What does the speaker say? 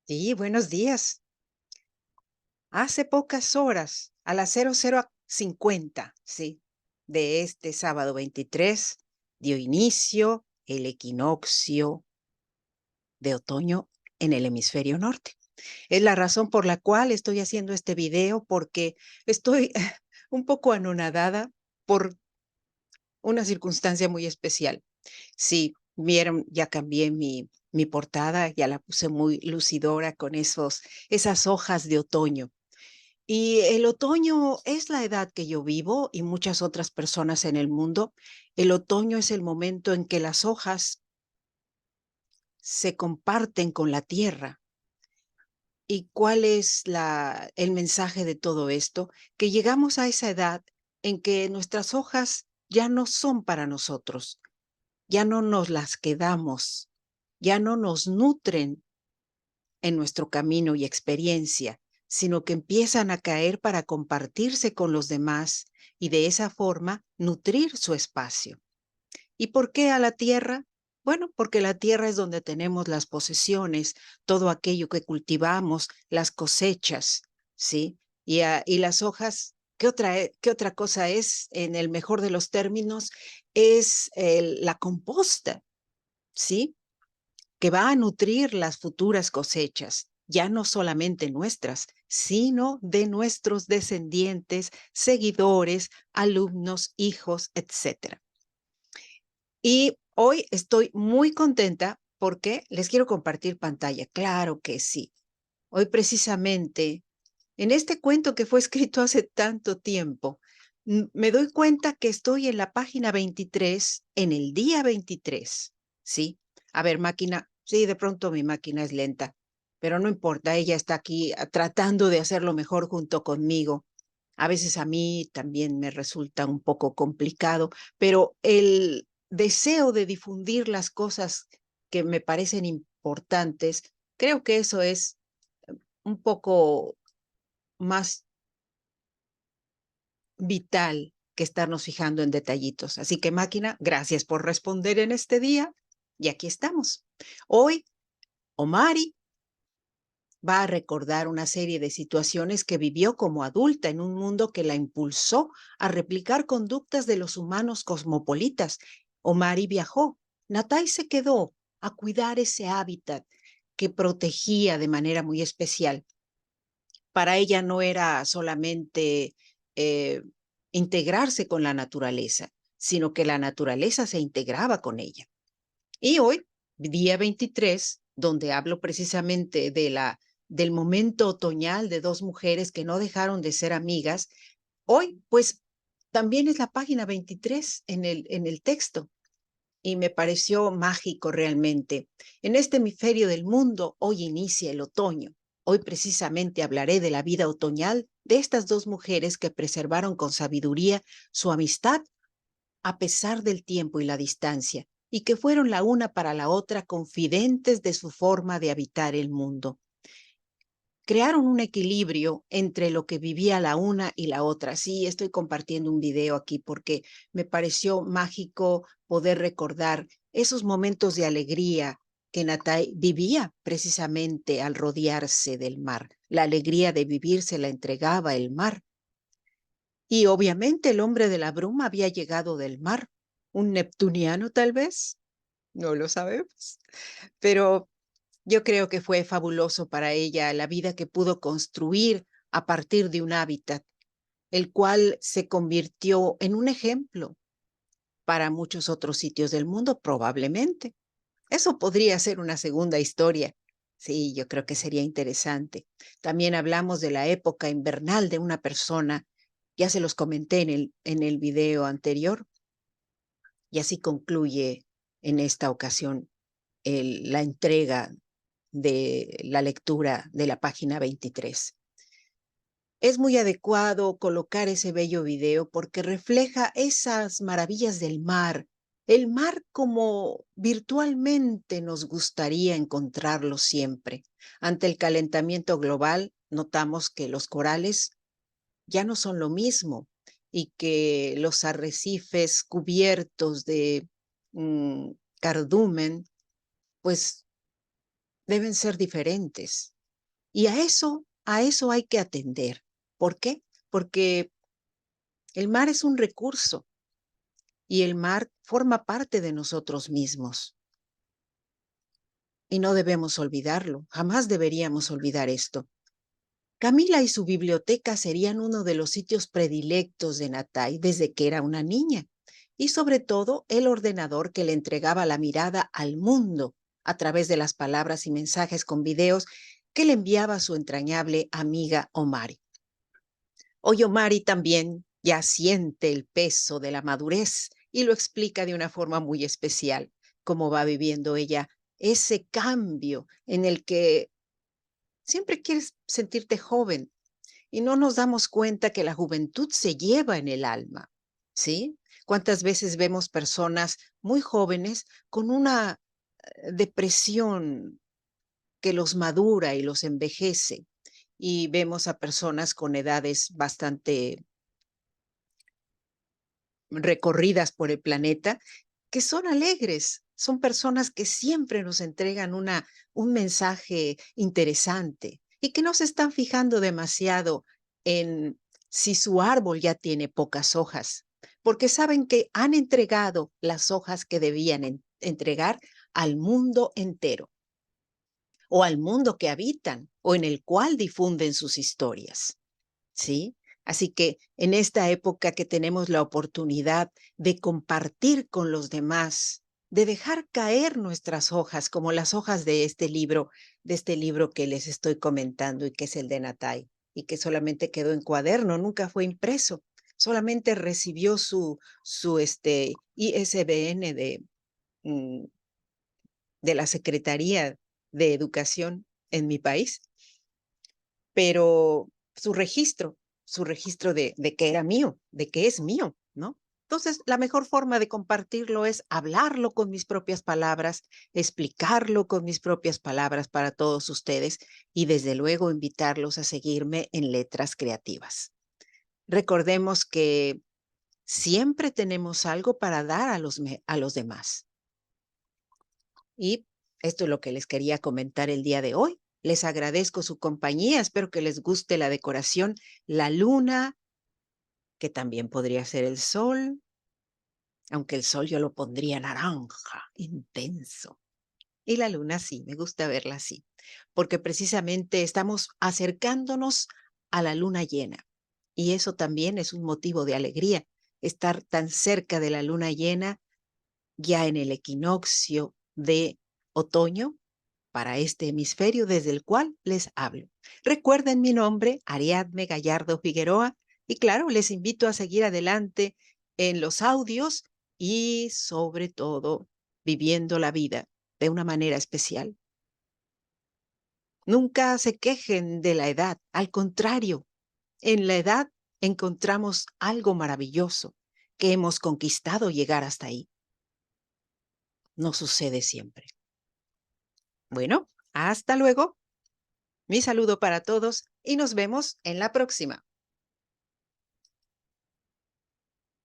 Sí, buenos días. Hace pocas horas, a las 00:50, sí, de este sábado 23, dio inicio el equinoccio de otoño en el hemisferio norte. Es la razón por la cual estoy haciendo este video, porque estoy un poco anonadada por una circunstancia muy especial. Sí, vieron, ya cambié mi portada, ya la puse muy lucidora con esas hojas de otoño. Y el otoño es la edad que yo vivo y muchas otras personas en el mundo. El otoño es el momento en que las hojas se comparten con la tierra. ¿Y cuál es el mensaje de todo esto? Que llegamos a esa edad en que nuestras hojas ya no son para nosotros, ya no nos las quedamos, ya no nos nutren en nuestro camino y experiencia, sino que empiezan a caer para compartirse con los demás y de esa forma nutrir su espacio. ¿Y por qué a la tierra? Bueno, porque la tierra es donde tenemos las posesiones, todo aquello que cultivamos, las cosechas, ¿sí? Y las hojas, qué otra cosa es, en el mejor de los términos, es la composta, ¿sí? Que va a nutrir las futuras cosechas, ya no solamente nuestras, sino de nuestros descendientes, seguidores, alumnos, hijos, etcétera. Y hoy estoy muy contenta porque les quiero compartir pantalla. Claro que sí. Hoy precisamente, en este cuento que fue escrito hace tanto tiempo, me doy cuenta que estoy en la página 23, en el día 23, ¿sí? A ver, máquina, sí, de pronto mi máquina es lenta, pero no importa, ella está aquí tratando de hacerlo mejor junto conmigo. A veces a mí también me resulta un poco complicado, pero el deseo de difundir las cosas que me parecen importantes, creo que eso es un poco más vital que estarnos fijando en detallitos. Así que máquina, gracias por responder en este día y aquí estamos. Hoy, Omari va a recordar una serie de situaciones que vivió como adulta en un mundo que la impulsó a replicar conductas de los humanos cosmopolitas. Omari viajó, Natay se quedó a cuidar ese hábitat que protegía de manera muy especial. Para ella no era solamente eh, integrarse con la naturaleza, sino que la naturaleza se integraba con ella. Y hoy, día 23, donde hablo precisamente del momento otoñal de dos mujeres que no dejaron de ser amigas, hoy pues también es la página 23 en el texto y me pareció mágico realmente. En este hemisferio del mundo hoy inicia el otoño. Hoy precisamente hablaré de la vida otoñal de estas dos mujeres que preservaron con sabiduría su amistad a pesar del tiempo y la distancia, y que fueron la una para la otra confidentes de su forma de habitar el mundo. Crearon un equilibrio entre lo que vivía la una y la otra. Sí, estoy compartiendo un video aquí porque me pareció mágico poder recordar esos momentos de alegría que Natay vivía precisamente al rodearse del mar. La alegría de vivir se la entregaba el mar. Y obviamente el hombre de la bruma había llegado del mar. ¿Un neptuniano tal vez? No lo sabemos. Pero yo creo que fue fabuloso para ella la vida que pudo construir a partir de un hábitat, el cual se convirtió en un ejemplo para muchos otros sitios del mundo, probablemente. Eso podría ser una segunda historia. Sí, yo creo que sería interesante. También hablamos de la época invernal de una persona. Ya se los comenté en el video anterior. Y así concluye en esta ocasión la entrega de la lectura de la página 23. Es muy adecuado colocar ese bello video porque refleja esas maravillas del mar, el mar como virtualmente nos gustaría encontrarlo siempre. Ante el calentamiento global, notamos que los corales ya no son lo mismo y que los arrecifes cubiertos de cardumen, pues deben ser diferentes. Y a eso hay que atender. ¿Por qué? Porque el mar es un recurso y el mar forma parte de nosotros mismos. Y no debemos olvidarlo, jamás deberíamos olvidar esto. Camila y su biblioteca serían uno de los sitios predilectos de Natay desde que era una niña, y sobre todo el ordenador que le entregaba la mirada al mundo a través de las palabras y mensajes con videos que le enviaba su entrañable amiga Omari. Hoy Omari también ya siente el peso de la madurez y lo explica de una forma muy especial, cómo va viviendo ella ese cambio en el que siempre quieres sentirte joven y no nos damos cuenta que la juventud se lleva en el alma, ¿sí? ¿Cuántas veces vemos personas muy jóvenes con una depresión que los madura y los envejece? Y vemos a personas con edades bastante recorridas por el planeta que son alegres, son personas que siempre nos entregan un mensaje interesante y que no se están fijando demasiado en si su árbol ya tiene pocas hojas, porque saben que han entregado las hojas que debían entregar al mundo entero o al mundo que habitan o en el cual difunden sus historias. ¿Sí? Así que en esta época que tenemos la oportunidad de compartir con los demás, de dejar caer nuestras hojas, como las hojas de este libro que les estoy comentando y que es el de Natay, y que solamente quedó en cuaderno, nunca fue impreso, solamente recibió su ISBN mm, de la Secretaría de Educación en mi país, pero su registro de que era mío, de que es mío, ¿no? Entonces, la mejor forma de compartirlo es hablarlo con mis propias palabras, explicarlo con mis propias palabras para todos ustedes y desde luego invitarlos a seguirme en Letras Creativas. Recordemos que siempre tenemos algo para dar a los demás. Y esto es lo que les quería comentar el día de hoy. Les agradezco su compañía, espero que les guste la decoración, la luna, que también podría ser el sol, aunque el sol yo lo pondría naranja, intenso. Y la luna sí, me gusta verla así, porque precisamente estamos acercándonos a la luna llena. Y eso también es un motivo de alegría, estar tan cerca de la luna llena ya en el equinoccio de otoño para este hemisferio desde el cual les hablo. Recuerden mi nombre, Ariadne Gallardo Figueroa, y claro, les invito a seguir adelante en los audios y sobre todo viviendo la vida de una manera especial. Nunca se quejen de la edad, al contrario, en la edad encontramos algo maravilloso que hemos conquistado llegar hasta ahí. No sucede siempre. Bueno, hasta luego. Mi saludo para todos y nos vemos en la próxima.